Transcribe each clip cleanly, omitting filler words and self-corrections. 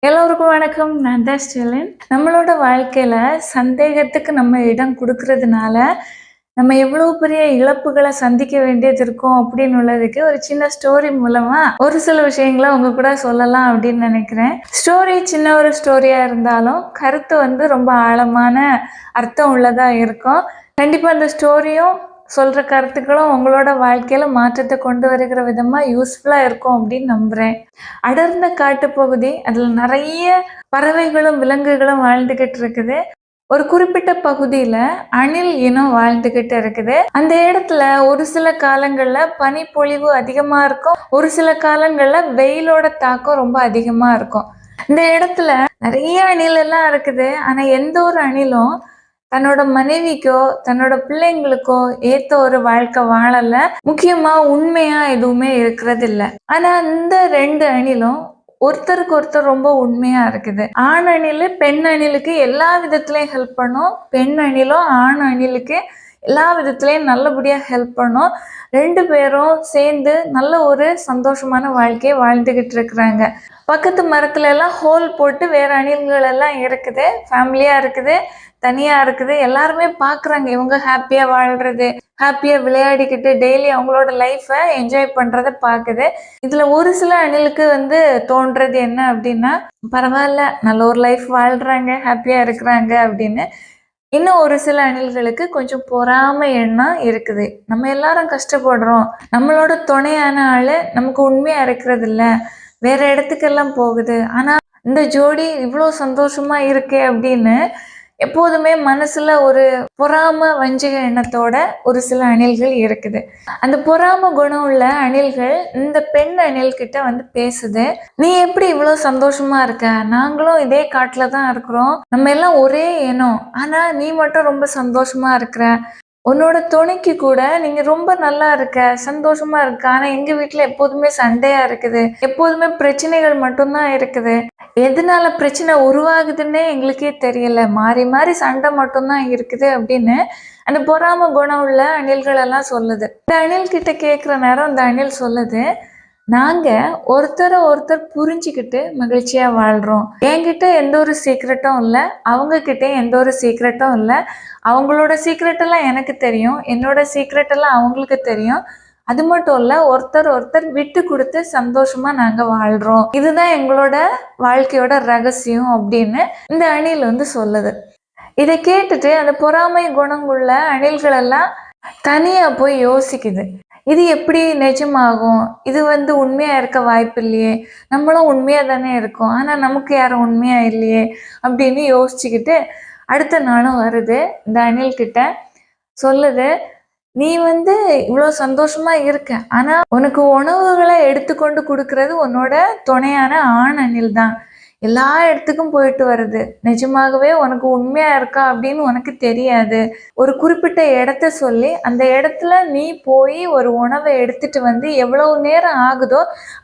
எல்லோருக்கும் வணக்கம். நான் தான் ஸ்டெலின். நம்மளோட வாழ்க்கையில சந்தேகத்துக்கு நம்ம இடம் குடுக்கறதுனால, நம்ம எவ்வளவு பெரிய இழப்புகள சந்திக்க வேண்டியது இருக்கும் அப்படின்னு உள்ளதுக்கு ஒரு சின்ன ஸ்டோரி மூலமா ஒரு சில விஷயங்கள உங்க கூட சொல்லலாம் அப்படின்னு நினைக்கிறேன். ஸ்டோரி சின்ன ஒரு ஸ்டோரியா இருந்தாலும், கருத்து ரொம்ப ஆழமான அர்த்தம் உள்ளதா இருக்கும். கண்டிப்பா அந்த ஸ்டோரியும் சொல்ற கருத்துக்களும் உங்களோட வாழ்க்கையில மாற்றத்தை கொண்டு வருகிற விதமா யூஸ்ஃபுல்லா இருக்கும் அப்படின்னு நம்புறேன். அடர்ந்த காட்டுப்பகுதி. அதுல நிறைய பறவைகளும் விலங்குகளும் வாழ்ந்துகிட்டு இருக்குது. ஒரு குறிப்பிட்ட பகுதியில அணில் இனம் வாழ்ந்துகிட்டு இருக்குது. அந்த இடத்துல ஒரு சில காலங்கள்ல பனிப்பொழிவு அதிகமா இருக்கும். ஒரு சில காலங்கள்ல வெயிலோட தாக்கம் ரொம்ப அதிகமா இருக்கும். இந்த இடத்துல நிறைய அணில் எல்லாம் இருக்குது. ஆனா எந்த ஒரு அணிலும் தன்னோட மனைவிக்கோ தன்னோட பிள்ளைங்களுக்கோ ஏத்த ஒரு வாழ்க்கை வாழல. முக்கியமா உண்மையா எதுவுமே இருக்கிறது இல்ல. ஆனா இந்த 2 அணிலும் ஒருத்தருக்கு ஒருத்தர் ரொம்ப உண்மையா இருக்குது. ஆண் அணிலு பெண் அணிலுக்கு எல்லா விதத்திலயும் ஹெல்ப் பண்ணும். பெண் அணிலும் ஆண் அணிலுக்கு எல்லா விதத்திலயும் நல்லபடியா ஹெல்ப் பண்ணும். 2 பேரும் சேர்ந்து நல்ல ஒரு சந்தோஷமான வாழ்க்கையை வாழ்ந்துகிட்டு இருக்கிறாங்க. பக்கத்து மரத்துல எல்லாம் ஹோல் போட்டு வேற அணில்கள் எல்லாம் இருக்குது. ஃபேமிலியா இருக்குது, தனியா இருக்குது. எல்லாருமே பாக்குறாங்க இவங்க ஹாப்பியா வாழ்றது, ஹாப்பியா விளையாடிக்கிட்டு டெய்லி அவங்களோட லைஃப்பை என்ஜாய் பண்றத பாக்குது. இதுல ஒரு சில அணிலுக்கு தோன்றது என்ன அப்படின்னா, பரவாயில்ல நல்ல ஒரு லைஃப் வாழ்றாங்க, ஹாப்பியா இருக்கிறாங்க அப்படின்னு. இன்னும் ஒரு சில அணில்களுக்கு கொஞ்சம் பொறாமை எண்ணம் இருக்குது. நம்ம எல்லாரும் கஷ்டப்படுறோம், நம்மளோட துணையான ஆளு நமக்கு உண்மையா இருக்கிறது இல்ல, வேற இடத்துக்கெல்லாம் போகுது. ஆனா இந்த ஜோடி இவ்வளோ சந்தோஷமா இருக்கே அப்படின்னு எப்போதுமே மனசுல ஒரு பொறாம வஞ்சக எண்ணத்தோட ஒரு சில அணில்கள் இருக்குது. அந்த பொறாம குணம் உள்ள அணில்கள் இந்த பெண் அணில் கிட்ட பேசுது. நீ எப்படி இவ்வளவு சந்தோஷமா இருக்க? நாங்களும் இதே காட்டுல தான் இருக்கிறோம். நம்ம எல்லாம் ஒரே இனம். ஆனா நீ மட்டும் ரொம்ப சந்தோஷமா இருக்கிற. உன்னோட துணைக்கு கூட நீங்க ரொம்ப நல்லா இருக்க, சந்தோஷமா இருக்க. ஆனா எங்க வீட்டுல எப்போதுமே சண்டையா இருக்குது, எப்போதுமே பிரச்சனைகள் மட்டும்தான் இருக்குது. எதனால பிரச்சனை உருவாகுதுன்னே எங்களுக்கே தெரியல, மாறி மாறி சண்டை மட்டும்தான் இருக்குது அப்படின்னு அந்த பொறாம குணம் உள்ள அணில்கள் எல்லாம் சொல்லுது. இந்த அணில் கிட்ட கேட்குற நேரம் இந்த அணில் சொல்லுது, நாங்க ஒருத்தரை ஒருத்தர் புரிஞ்சுக்கிட்டு மகிழ்ச்சியா வாழ்றோம். என்கிட்ட எந்த ஒரு சீக்ரெட்டும் இல்லை, அவங்க கிட்ட எந்த ஒரு சீக்ரெட்டும் இல்லை. அவங்களோட சீக்ரெட் எல்லாம் எனக்கு தெரியும், என்னோட சீக்ரெட் எல்லாம் அவங்களுக்கு தெரியும். அது மட்டும் இல்ல, ஒருத்தர் ஒருத்தர் விட்டு கொடுத்து சந்தோஷமா நாங்க வாழ்றோம். இதுதான் எங்களோட வாழ்க்கையோட ரகசியம் அப்படின்னு இந்த அணில் சொல்லுது. இதை கேட்டுட்டு அந்த பொறாமை குணங்குள்ள அணில்கள் எல்லாம் தனியா போய் யோசிக்குது. இது எப்படி நிஜமாகும்? இது உண்மையா இருக்க வாய்ப்பு இல்லையே, நம்மளும் உண்மையா தானே இருக்கோம், ஆனா நமக்கு யாரும் உண்மையா இல்லையே அப்படின்னு யோசிச்சுக்கிட்டு அடுத்த நாளும் வருது. இந்த அணில் கிட்ட சொல்லுது, நீ இவ்வளோ சந்தோஷமா இருக்க, ஆனா உனக்கு உணவுகளை எடுத்துக்கொண்டு கொடுக்கறது உன்னோட துணையான ஆண் அணில் தான். எல்லா இடத்துக்கும் போயிட்டு வருது. நிஜமாகவே உனக்கு உண்மையா இருக்கா அப்படின்னு உனக்கு தெரியாது. ஒரு குறிப்பிட்ட இடத்த சொல்லி அந்த இடத்துல நீ போய் ஒரு உணவை எடுத்துட்டு எவ்வளவு நேரம் ஆகுதோ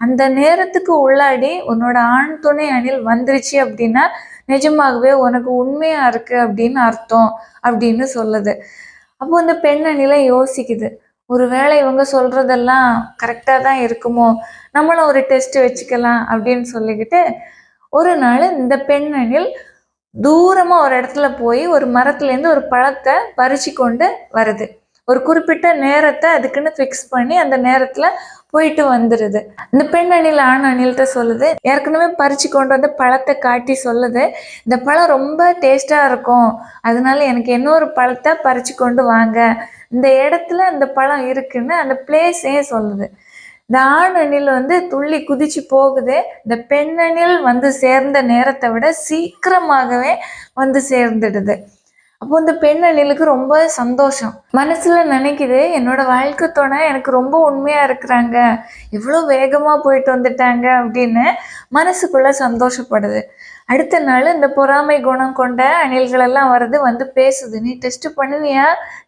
அந்த நேரத்துக்கு உள்ளாடி உன்னோட ஆண் துணை அணில் வந்துருச்சு அப்படின்னா நிஜமாகவே உனக்கு உண்மையா இருக்கு அப்படின்னு அர்த்தம் அப்படின்னு சொல்லுது. அப்போ அந்த பெண் அணில யோசிக்குது, ஒருவேளை இவங்க சொல்றதெல்லாம் கரெக்டா தான் இருக்குமோ, நம்மளும் ஒரு டெஸ்ட் வச்சுக்கலாம் அப்படின்னு சொல்லிக்கிட்டு ஒரு நாள் இந்த பெண் அணில் தூரமா ஒரு இடத்துல போய் ஒரு மரத்துலேருந்து ஒரு பழத்தை பறிச்சு கொண்டு வருது. ஒரு குறிப்பிட்ட நேரத்தை அதுக்குன்னு ஃபிக்ஸ் பண்ணி அந்த நேரத்துல போயிட்டு வந்துடுது. இந்த பெண் அணில் ஆண் அணில்கிட்ட சொல்லுது, ஏற்கனவே பறிச்சு கொண்டு வந்து பழத்தை காட்டி சொல்லுது, இந்த பழம் ரொம்ப டேஸ்டா இருக்கும், அதனால எனக்கு இன்னொரு பழத்தை பறிச்சு கொண்டு வாங்க, இந்த இடத்துல அந்த பழம் இருக்குன்னு அந்த பிளேஸே சொல்லுது. இந்த ஆண் அணில் துள்ளி குதிச்சு போகுது. இந்த பெண் அணில் சேர்ந்த நேரத்தை விட சீக்கிரமாகவே சேர்ந்துடுது. அப்போ இந்த பெண் அணிலுக்கு ரொம்ப சந்தோஷம். மனசுல நினைக்குது, என்னோட வாழ்க்கை துணை எனக்கு ரொம்ப உண்மையா இருக்கிறாங்க, எவ்வளோ வேகமா போயிட்டு வந்துட்டாங்க அப்படின்னு மனசுக்குள்ள சந்தோஷப்படுது. அடுத்த நாள் இந்த பொறாமை குணம் கொண்ட அணில்கள் எல்லாம் பேசுது, நீ டெஸ்ட் பண்ணினியா,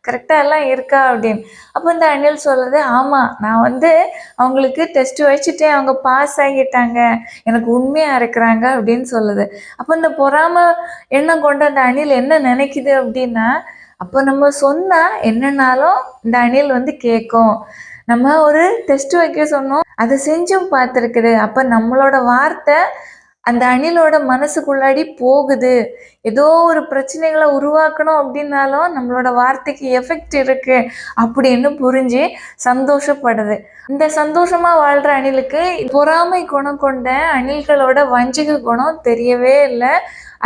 கரெக்டா எல்லாம் இருக்கா அப்படின்னு. அப்போ இந்த அணில் சொல்லுது, ஆமா நான் அவங்களுக்கு டெஸ்ட் வச்சுட்டேன், அவங்க பாஸ் ஆகிட்டாங்க, எனக்கு உண்மையா இருக்கிறாங்க அப்படின்னு சொல்லுது. அப்போ இந்த பொறாமை எண்ணம் கொண்ட அந்த அணில் என்ன நினைக்குது அப்படின்னா, அப்போ நம்ம சொன்னா என்னன்னாலும் இந்த அணில் கேட்கும், நம்ம ஒரு டெஸ்ட் வைக்க சொன்னோம், அதை செஞ்சும் பார்த்துருக்குது, அப்போ நம்மளோட வார்த்தை அந்த அணிலோட மனசுக்குள்ளாடி போகுது. ஏதோ ஒரு பிரச்சனைகளை உருவாக்கணும் அப்படின்னாலும் நம்மளோட வார்த்தைக்கு எஃபெக்ட் இருக்கு அப்படின்னு புரிஞ்சு சந்தோஷப்படுது. இந்த சந்தோஷமா வாழ்ற அணிலுக்கு பொறாமை குணம் கொண்ட அணில்களோட வஞ்சக குணம் தெரியவே இல்லை.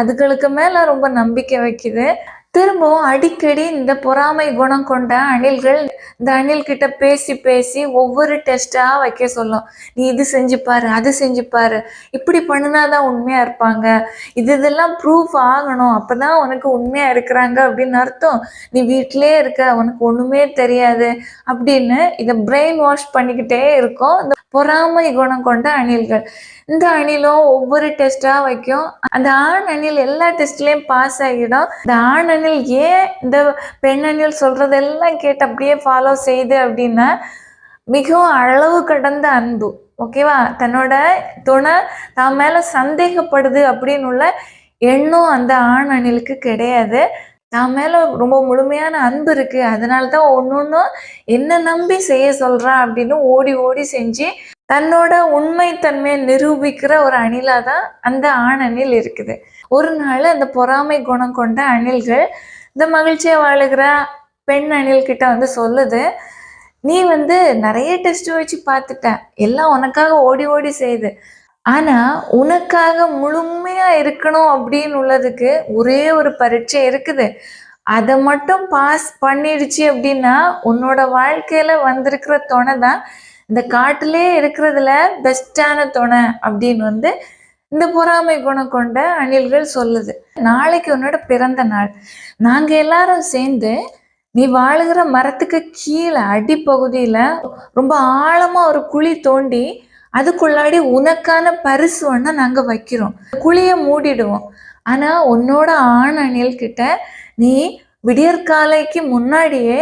அதுகளுக்கு மேல ரொம்ப நம்பிக்கை வைக்குது. திரும்பவும் அடிக்கடி இந்த பொறாமை குணம் கொண்ட அணில்கள் இந்த அணில் கிட்ட பேசி பேசி ஒவ்வொரு டெஸ்டா வைக்க சொல்லும். நீ இது செஞ்சு பாரு, அது செஞ்சு பாரு, இப்படி பண்ணினாதான் உண்மையா இருப்பாங்க, இதெல்லாம் ப்ரூஃப் ஆகணும், அப்பதான் உனக்கு உண்மையா இருக்கிறாங்க அப்படின்னு அர்த்தம், நீ வீட்டிலே இருக்க, உனக்கு ஒண்ணுமே தெரியாது அப்படின்னு இதை பிரெயின் வாஷ் பண்ணிக்கிட்டே இருக்கும் இந்த பொறாமை குணம் கொண்ட அணில்கள். இந்த அணிலும் ஒவ்வொரு டெஸ்டா வைக்கும். அந்த ஆண் அணில் எல்லா டெஸ்ட்லயும் பாஸ் ஆகிடும். இந்த ஆண் அணில் ஏன் இந்த பெண் அணில் சொல்றதெல்லாம் கேட்டு அப்படியே ஃபாலோ செய்யுது அப்படின்னா, மிகவும் அளவு கடந்த அன்பு. ஓகேவா? தன்னோட துணை தான் மேல சந்தேகப்படுது அப்படின்னு உள்ள எண்ணம் அந்த ஆண் அணிலுக்கு கிடையாது. தான் மேல ரொம்ப முழுமையான அன்பு இருக்கு, அதனாலதான் ஒன்னொன்னும் என்ன நம்பி செய்ய சொல்றா அப்படின்னு ஓடி ஓடி செஞ்சு தன்னோட உண்மைத்தன்மையை நிரூபிக்கிற ஒரு அணிலா தான் அந்த ஆண் அணில் இருக்குது. ஒரு நாள் அந்த பொறாமை குணம் கொண்ட அணில்கள் இந்த மகிழ்ச்சியா வாழுகிற பெண் அணில் கிட்ட வந்து சொல்லுது, நீ நிறைய டெஸ்ட் வச்சு பார்த்துட்ட, எல்லாம் உனக்காக ஓடி ஓடி செய்யுது, ஆனா உனக்காக முழுமையா இருக்கணும் அப்படின்னு உள்ளதுக்கு ஒரே ஒரு பரீட்சை இருக்குது. அதை மட்டும் பாஸ் பண்ணிடுச்சு அப்படின்னா உன்னோட வாழ்க்கையில வந்திருக்கிற துணை தான் இந்த காட்டிலே இருக்கிறதுல பெஸ்டான துணை அப்படின்னு இந்த பொறாமை குணம் கொண்ட அணில்கள் சொல்லுது. நாளைக்கு உன்னோட பிறந்த நாள், நாங்க எல்லாரும் சேர்ந்து நீ வாழுகிற மரத்துக்கு கீழே அடிப்பகுதியில ரொம்ப ஆழமா ஒரு குழி தோண்டி அதுக்குள்ளாடி உனக்கான பரிசு ஒண்ண நாங்க வைக்கிறோம், குழிய மூடிடுவோம். ஆனா உன்னோட ஆண் அணில் கிட்ட நீ விடியற்காலைக்கு முன்னாடியே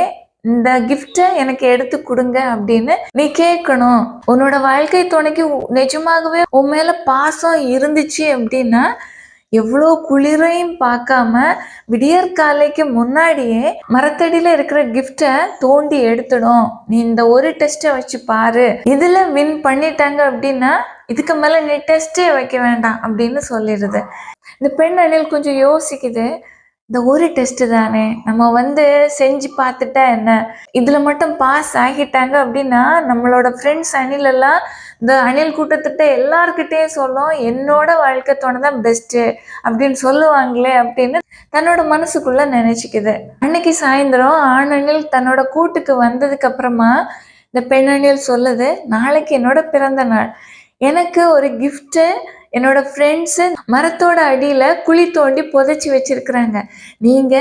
இந்த கிஃப்டை எனக்கு எடுத்து கொடுங்க அப்படின்னு நீ கேட்கணும். உன்னோட வாழ்க்கை துணைக்கு நிஜமாகவே உன் மேல பாசம் இருந்துச்சு அப்படின்னா எவ்வளோ குளிரையும் பார்க்காம விடியற்காலைக்கு முன்னாடியே மரத்தடியில இருக்கிற கிஃப்டை தோண்டி எடுத்துடும். நீ இந்த ஒரு டெஸ்ட்டை வச்சு பாரு, இதுல வின் பண்ணிட்டாங்க அப்படின்னா இதுக்கு மேல நீ டெஸ்டே வைக்க வேண்டாம் அப்படின்னு சொல்லிடுது. இந்த பெண் அணில் கொஞ்சம் யோசிக்குது, இந்த ஒரு டெஸ்ட் தானே, நம்ம செஞ்சு பார்த்துட்டா என்ன, இதுல மட்டும் பாஸ் ஆகிட்டாங்க அப்படின்னா நம்மளோட ஃப்ரெண்ட்ஸ் அணில் எல்லாம் இந்த அணில் கூட்டத்திட்ட எல்லார்கிட்டையும் சொல்லும், என்னோட வாழ்க்கை துணை தான் பெஸ்ட்டு அப்படின்னு சொல்லுவாங்களே அப்படின்னு தன்னோட மனசுக்குள்ள நினைச்சுக்குது. அன்னைக்கு சாயந்தரம் ஆண் அணில் தன்னோட கூட்டுக்கு வந்ததுக்கு அப்புறமா இந்த பெண் அணில் சொல்லுது, நாளைக்கு என்னோட பிறந்த நாள், எனக்கு ஒரு கிஃப்ட்டு என்னோட ஃப்ரெண்ட்ஸு மரத்தோட அடியில குழி தோண்டி புதைச்சி வச்சிருக்கிறாங்க, நீங்க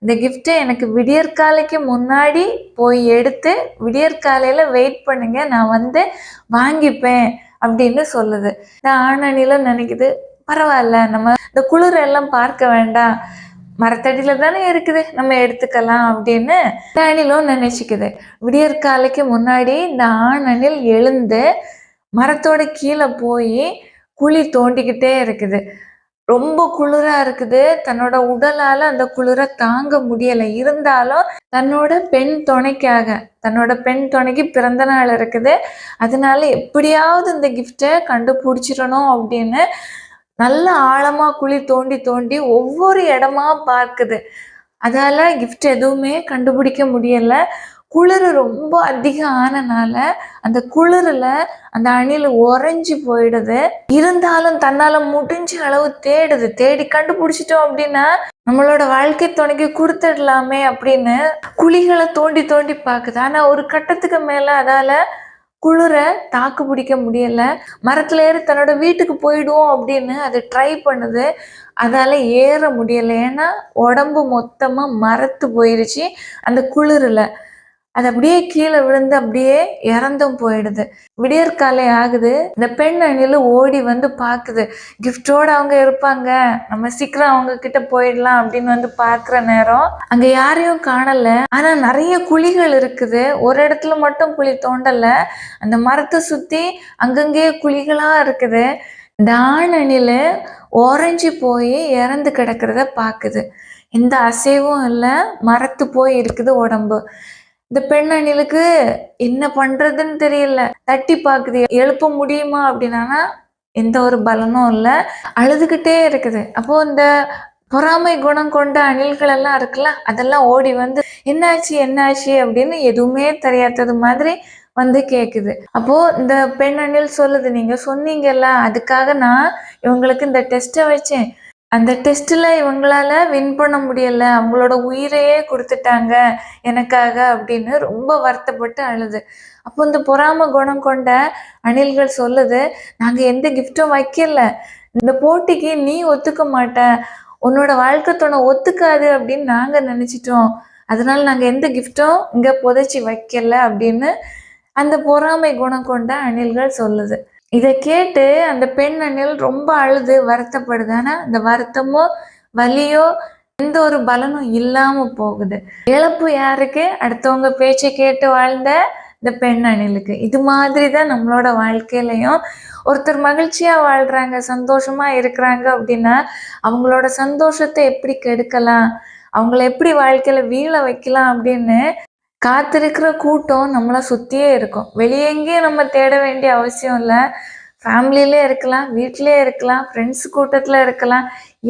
இந்த கிஃப்டை எனக்கு விடியற்காலைக்கு முன்னாடி போய் எடுத்து விடியற்காலையில வெயிட் பண்ணுங்க, நான் வாங்கிப்பேன் அப்படின்னு சொல்லுது. இந்த ஆண் அணிலும் நினைக்குது, பரவாயில்ல, நம்ம இந்த குளிர் எல்லாம் பார்க்க வேண்டாம், மரத்தடியில தானே இருக்குது, நம்ம எடுத்துக்கலாம் அப்படின்னு இந்த அணிலும் நினைச்சுக்குது. விடியற்காலைக்கு முன்னாடி இந்த ஆண் அணில் எழுந்து மரத்தோட கீழே போய் குழி தோண்டிக்கிட்டே இருக்குது. ரொம்ப குளிரா இருக்குது, தன்னோட உடலால அந்த குளிரை தாங்க முடியலை, இருந்தாலும் தன்னோட பெண் துணைக்கு பிறந்த நாள் இருக்குது, அதனால எப்படியாவது இந்த கிஃப்டை கண்டுபிடிச்சிடணும் அப்படின்னு நல்ல ஆழமா குழி தோண்டி தோண்டி ஒவ்வொரு இடமா பார்க்குது. அதால கிஃப்ட் எதுவுமே கண்டுபிடிக்க முடியல. குளிர் ரொம்ப அதிகம் ஆனனால அந்த குளிர்ல அந்த அணில் உறைஞ்சி போயிடுது. இருந்தாலும் தன்னால முடிஞ்ச அளவு தேடி கண்டுபிடிச்சிட்டோம் அப்படின்னா நம்மளோட வாழ்க்கை துணைக்கு கொடுத்துடலாமே அப்படின்னு குழிகளை தோண்டி தோண்டி பார்க்குது. ஆனா ஒரு கட்டத்துக்கு மேல அதால குளிரை தாக்கு பிடிக்க முடியல, மரத்துல ஏறி தன்னோட வீட்டுக்கு போயிடுவோம் அப்படின்னு அது ட்ரை பண்ணுது. அதால ஏற முடியல, ஏன்னா உடம்பு மொத்தமா மரத்து போயிருச்சு அந்த குளிர்ல. அது அப்படியே கீழே விழுந்து அப்படியே இறந்தும் போயிடுது. விடியற்காலை ஆகுது. இந்த பெண் அணில் ஓடி பார்க்குது, கிஃப்டோட அவங்க இருப்பாங்க, நம்ம சீக்கிரம் அவங்க கிட்ட போயிடலாம் அப்படின்னு பார்க்குற நேரம் அங்க யாரையும் காணல. ஆனா நிறைய குழிகள் இருக்குது, ஒரு இடத்துல மட்டும் குழி தோண்டல, அந்த மரத்தை சுத்தி அங்கங்கே குழிகளா இருக்குது. இந்த ஆண் அணில் ஓரஞ்சு போய் இறந்து கிடக்கிறத பார்க்குது. எந்த அசைவும் இல்லை, மரத்து போய் இருக்குது உடம்பு. இந்த பெண் அணிலுக்கு என்ன பண்றதுன்னு தெரியல, தட்டி பார்க்குது, எழுப்ப முடியுமா அப்படின்னா எந்த ஒரு பலனும் இல்ல. அழுதுகிட்டே இருக்குது. அப்போ இந்த பொறாமை குணம் கொண்ட அணில்கள் எல்லாம் இருக்குல்ல, அதெல்லாம் ஓடி வந்து என்னாச்சு என்னாச்சு அப்படின்னு எதுவுமே தெரியாதது மாதிரி வந்து கேக்குது. அப்போ இந்த பெண் அணில் சொல்லுது, நீங்க சொன்னீங்கல்ல, அதுக்காக நான் இவங்களுக்கு இந்த டெஸ்ட்டை வச்சேன். அந்த டெஸ்ட்ல இவங்களால வின் பண்ண முடியல. அவங்களோட உயிரையே குடுத்துட்டாங்க எனக்காக அப்படின்னு ரொம்ப வருத்தப்பட்டு அழுது. அப்போ இந்த பொறாம குணம் கொண்ட அணில்கள் சொல்லுது, நாங்க எந்த கிஃப்ட்டும் வைக்கல. இந்த போட்டிக்கு நீ ஒத்துக்க மாட்ட. உன்னோட வாழ்க்கை துணை ஒத்துக்காது அப்படின்னு நாங்க நினைச்சிட்டோம். அதனால நாங்க எந்த கிஃப்ட்டும் இங்க புதைச்சி வைக்கல அப்படின்னு அந்த பொறாமை குணம் கொண்ட அணில்கள் சொல்லுது. இதை கேட்டு அந்த பெண் அணில் ரொம்ப அழுது வருத்தப்படுது. ஆனா அந்த வருத்தமோ வலியோ எந்த ஒரு பலனும் இல்லாம போகுது. இழப்பு யாருக்கு? அடுத்தவங்க பேச்சை கேட்டு வாழ்ந்த இந்த பெண் அணிலுக்கு. இது மாதிரி தான் நம்மளோட வாழ்க்கையிலையும் ஒருத்தர் மகிழ்ச்சியா வாழ்றாங்க, சந்தோஷமா இருக்கிறாங்க அப்படின்னா அவங்களோட சந்தோஷத்தை எப்படி கெடுக்கலாம், அவங்கள எப்படி வாழ்க்கையில வீழ வைக்கலாம் அப்படின்னு காத்திருக்கிற கூட்டம் நம்மளை சுற்றியே இருக்கும். வெளியே எங்கேயும் நம்ம தேட வேண்டிய அவசியம் இல்லை. ஃபேமிலியிலே இருக்கலாம், வீட்டிலே இருக்கலாம், ஃப்ரெண்ட்ஸ் கூட்டத்தில் இருக்கலாம்,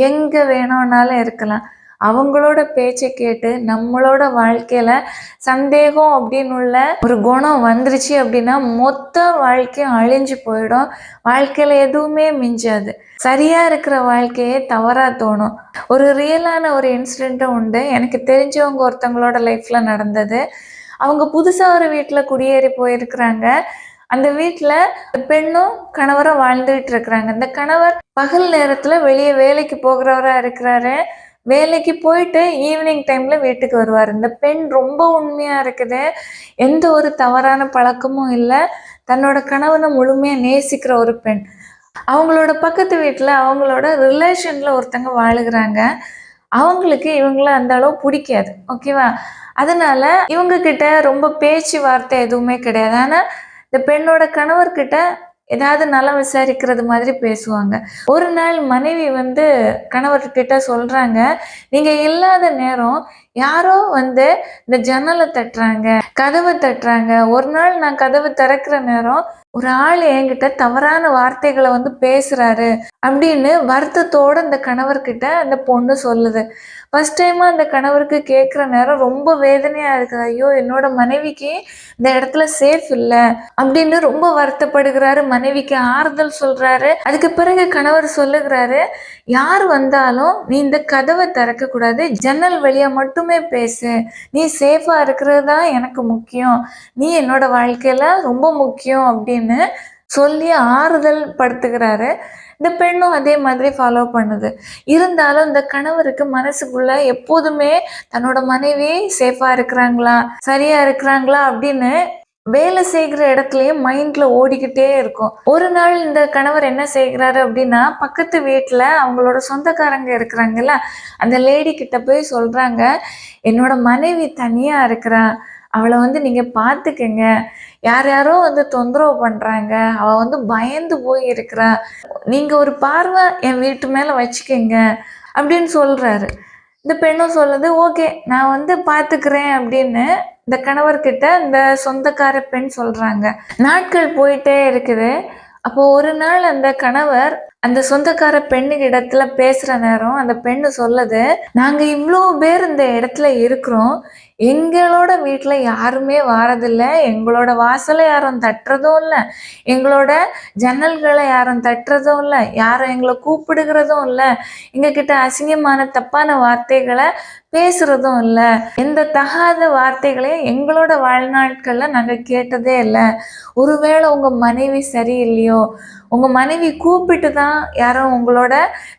எங்கே வேணும்னாலும் இருக்கலாம். அவங்களோட பேச்சை கேட்டு நம்மளோட வாழ்க்கையில் சந்தேகம் அப்படின்னு உள்ள ஒரு குணம் வந்துருச்சு அப்படின்னா மொத்த வாழ்க்கையும் அழிஞ்சு போயிடும். வாழ்க்கையில் எதுவுமே மிஞ்சாது. சரியாக இருக்கிற வாழ்க்கையே தவறாக தோணும். ஒரு ரியலான ஒரு இன்சிடெண்ட்டும் உண்டு. எனக்கு தெரிஞ்சவங்க ஒருத்தவங்களோட லைஃப்பில் நடந்தது. அவங்க புதுசாக ஒரு வீட்டில் குடியேறி போயிருக்கிறாங்க. அந்த வீட்டில் பெண்ணும் கணவரும் வாழ்ந்துகிட்டு இருக்கிறாங்க. இந்த கணவர் பகல் நேரத்தில் வெளியே வேலைக்கு போகிறவராக இருக்கிறாரு. வேலைக்கு போயிட்டு ஈவினிங் டைமில் வீட்டுக்கு வருவார். இந்த பெண் ரொம்ப உண்மையாக இருக்குது. எந்த ஒரு தவறான பழக்கமும் இல்லை. தன்னோட கணவனை முழுமையாக நேசிக்கிற ஒரு பெண். அவங்களோட பக்கத்து வீட்டில் அவங்களோட ரிலேஷனில் ஒருத்தங்க வாழுகிறாங்க. அவங்களுக்கு இவங்கள அந்த அளவு பிடிக்காது. ஓகேவா? அதனால இவங்க கிட்ட ரொம்ப பேச்சுவார்த்தை எதுவுமே கிடையாது. ஆனால் இந்த பெண்ணோட கணவர்கிட்ட ஏதாவது நலம் விசாரிக்கிறது மாதிரி பேசுவாங்க. ஒரு நாள் மனைவி வந்து கணவர்கிட்ட சொல்றாங்க, நீங்க இல்லாத நேரம் யாரோ வந்து இந்த ஜன்னலை தட்டுறாங்க, கதவை தட்டுறாங்க. ஒரு நாள் நான் கதவை திறக்கிற நேரம் ஒரு ஆள் என்கிட்ட தவறான வார்த்தைகளை வந்து பேசுறாரு அப்படின்னு வருத்தத்தோட இந்த கணவர்கிட்ட அந்த பொண்ணு சொல்லுது. ஃபர்ஸ்ட் டைமா அந்த கணவருக்கு கேட்குற நேரம் ரொம்ப வேதனையா இருக்குது. ஐயோ, என்னோட மனைவிக்கு இந்த இடத்துல சேஃப் இல்லை அப்படின்னு ரொம்ப வருத்தப்படுகிறாரு. மனைவிக்கு ஆறுதல் சொல்றாரு. அதுக்கு பிறகு கணவர் சொல்லுகிறாரு, யார் வந்தாலும் நீ இந்த கதவை திறக்க கூடாது, ஜன்னல் வழியா மட்டுமே பேசு. நீ சேஃபா இருக்கிறது தான் எனக்கு முக்கியம். நீ என்னோட வாழ்க்கையில ரொம்ப முக்கியம் அப்படின்னு சொல்லி ஆறுதல் படுத்துகிறாரு. இந்த பெண்ணும் அதே மாதிரி ஃபாலோ பண்ணுது. இருந்தாலும் இந்த கணவருக்கு மனசுக்குள்ள எப்போதுமே தன்னோட மனைவி சேஃபா இருக்கிறாங்களா, சரியா இருக்கிறாங்களா அப்படின்னு வேலை செய்கிற இடத்துலயும் மைண்ட்ல ஓடிக்கிட்டே இருக்கும். ஒரு நாள் இந்த கணவர் என்ன செய்கிறாரு அப்படின்னா, பக்கத்து வீட்டுல அவங்களோட சொந்தக்காரங்க இருக்கிறாங்கல்ல, அந்த லேடி கிட்ட போய் சொல்றாங்க, என்னோட மனைவி தனியா இருக்கிறா, அவளை வந்து நீங்க பாத்துக்கங்க. யார் யாரோ வந்து தொந்தரவு பண்றாங்க, அவ வந்து பயந்து போய் இருக்கிறா, நீங்க ஒரு பார்வை என் வீட்டு மேல வச்சுக்கங்க அப்படின்னு சொல்றாரு. இந்த பெண்ணும் சொல்லுது, ஓகே நான் வந்து பாத்துக்கிறேன் அப்படின்னு இந்த கணவர்கிட்ட இந்த சொந்தக்கார பெண் சொல்றாங்க. நாட்கள் போயிட்டே இருக்குது. அப்போ ஒரு நாள் அந்த கணவர் அந்த சொந்தக்கார பெண்ணுக்கு இடத்துல பேசுற நேரம் அந்த பெண்ணு சொல்லுது, நாங்க இவ்வளோ பேர் இந்த இடத்துல இருக்கிறோம், எங்களோட வீட்டில் யாருமே வாரதில்லை, எங்களோட வாசலை யாரும் தட்டுறதும் இல்லை, எங்களோட ஜன்னல்களை யாரும் தட்டுறதும் இல்லை, யாரும் எங்களை கூப்பிடுகிறதும் இல்லை, எங்ககிட்ட அசிங்கமான தப்பான வார்த்தைகளை பேசுறதும் இல்லை, எந்த தகாத வார்த்தைகளையும் எங்களோட வாழ்நாட்களில் நாங்கள் கேட்டதே இல்லை. ஒருவேளை உங்கள் மனைவி சரியில்லையோ, உங்கள் மனைவி கூப்பிட்டு தான் யாரோ உங்களோட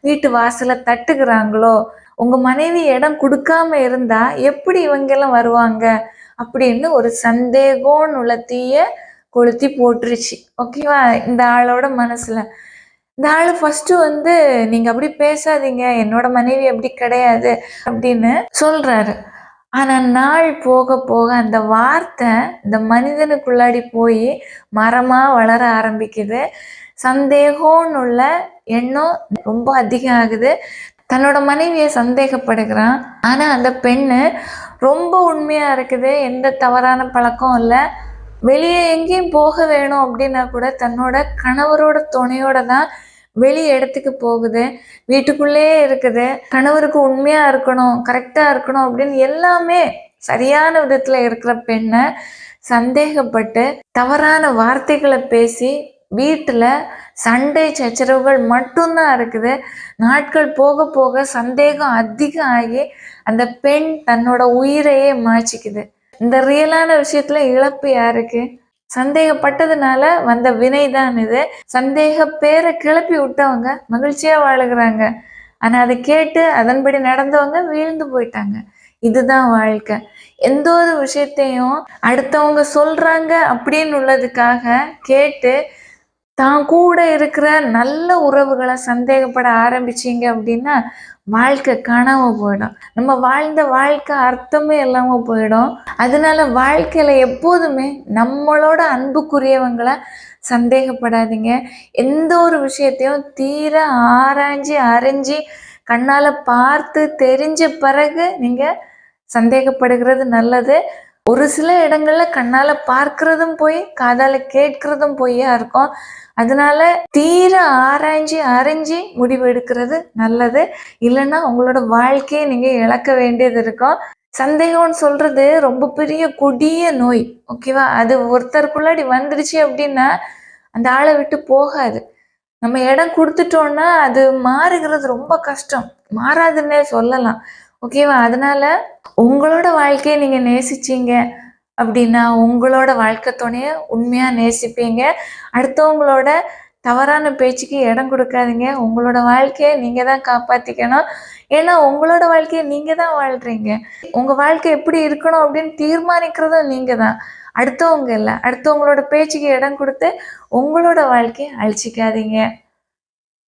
வீட்டு வாசலை தட்டுகிறாங்களோ, உங்கள் மனைவி இடம் கொடுக்காம இருந்தா எப்படி இவங்கெல்லாம் வருவாங்க அப்படின்னு ஒரு சந்தேகம்னு உள்ள தீய கொளுத்தி போட்டுருச்சு. ஓகேவா? இந்த ஆளோட மனசுல இந்த ஆள் ஃபர்ஸ்ட் வந்து நீங்க அப்படி பேசாதீங்க, என்னோட மனைவி அப்படி கிடையாது அப்படின்னு சொல்றாரு. ஆனா நாள் போக போக அந்த வார்த்தை இந்த மனிதனுக்குள்ளாடி போய் மரமா வளர ஆரம்பிக்குது. சந்தேகம்னு உள்ள எண்ணம் ரொம்ப அதிகம் ஆகுது. தன்னோட மனைவியை சந்தேகப்படுகிறான். ஆனா அந்த பெண்ணு ரொம்ப உண்மையா இருக்குது, எந்த தவறான பழக்கம் இல்லை, வெளியே எங்கேயும் போக வேணும் அப்படின்னா கூட தன்னோட கணவரோட துணையோட தான் வெளி இடத்துக்கு போகுது. வீட்டுக்குள்ளேயே இருக்குது. கணவருக்கு உண்மையா இருக்கணும், கரெக்டா இருக்கணும் அப்படின்னு எல்லாமே சரியான விதத்துல இருக்கிற பெண்ணை சந்தேகப்பட்டு தவறான வார்த்தைகளை பேசி வீட்டுல சண்டை சச்சரவுகள் மட்டும்தான் இருக்குது. நாட்கள் போக போக சந்தேகம் அதிகம் ஆகி அந்த பெண் தன்னோட உயிரையே மாய்ச்சிக்குது. இந்த ரியலான விஷயத்துல இழப்பு யாருக்கு? சந்தேகப்பட்டதுனால வந்த வினை தான் இது. சந்தேக பேரை கிளப்பி விட்டவங்க மகிழ்ச்சியா வாழுகிறாங்க. ஆனா அதை கேட்டு அதன்படி நடந்தவங்க வீழ்ந்து போயிட்டாங்க. இதுதான் வாழ்க்கை. எந்த ஒரு விஷயத்தையும் அடுத்தவங்க சொல்றாங்க அப்படின்னு உள்ளதுக்காக கேட்டு தான் கூட இருக்கிற நல்ல உறவுகளை சந்தேகப்பட ஆரம்பிச்சீங்க அப்படின்னா வாழ்க்கை காணாம போயிடும். நம்ம வாழ்ந்த வாழ்க்கை அர்த்தமே இல்லாம போயிடும். அதனால வாழ்க்கையில எப்போதுமே நம்மளோட அன்புக்குரியவங்களை சந்தேகப்படாதீங்க. எந்த ஒரு விஷயத்தையும் தீர ஆராய்ஞ்சி அறிஞ்சு கண்ணால பார்த்து தெரிஞ்ச பிறகு நீங்க சந்தேகப்படுகிறது நல்லது. ஒரு சில இடங்கள்ல கண்ணால பார்க்கிறதும் போய் காதால கேட்கிறதும் பொய்யா இருக்கும். அதனால தீர ஆராய்ஞ்சி அறிஞ்சு முடிவு எடுக்கிறது நல்லது. இல்லைன்னா உங்களோட வாழ்க்கையை நீங்க இழக்க வேண்டியது இருக்கும். சந்தேகம்னு சொல்றது ரொம்ப பெரிய கொடிய நோய். ஓகேவா? அது ஒருத்தருக்குள்ளாடி வந்துடுச்சு அப்படின்னா அந்த ஆளை விட்டு போகாது. நம்ம இடம் கொடுத்துட்டோம்னா அது மாறுகிறது ரொம்ப கஷ்டம். மாறாதுன்னே சொல்லலாம். ஓகேவா? அதனால உங்களோட வாழ்க்கையை நீங்க நேசிச்சீங்க அப்படின்னா உங்களோட வாழ்க்கை துணைய உண்மையா நேசிப்பீங்க. அடுத்தவங்களோட தவறான பேச்சுக்கு இடம் கொடுக்காதீங்க. உங்களோட வாழ்க்கையை நீங்க தான் காப்பாத்திக்கணும். ஏன்னா உங்களோட வாழ்க்கையை நீங்க தான் வாழ்றீங்க. உங்க வாழ்க்கை எப்படி இருக்கணும் அப்படின்னு தீர்மானிக்கிறதும் நீங்க தான், அடுத்தவங்க இல்லை. அடுத்தவங்களோட பேச்சுக்கு இடம் கொடுத்து உங்களோட வாழ்க்கையை அழிச்சிக்காதீங்க.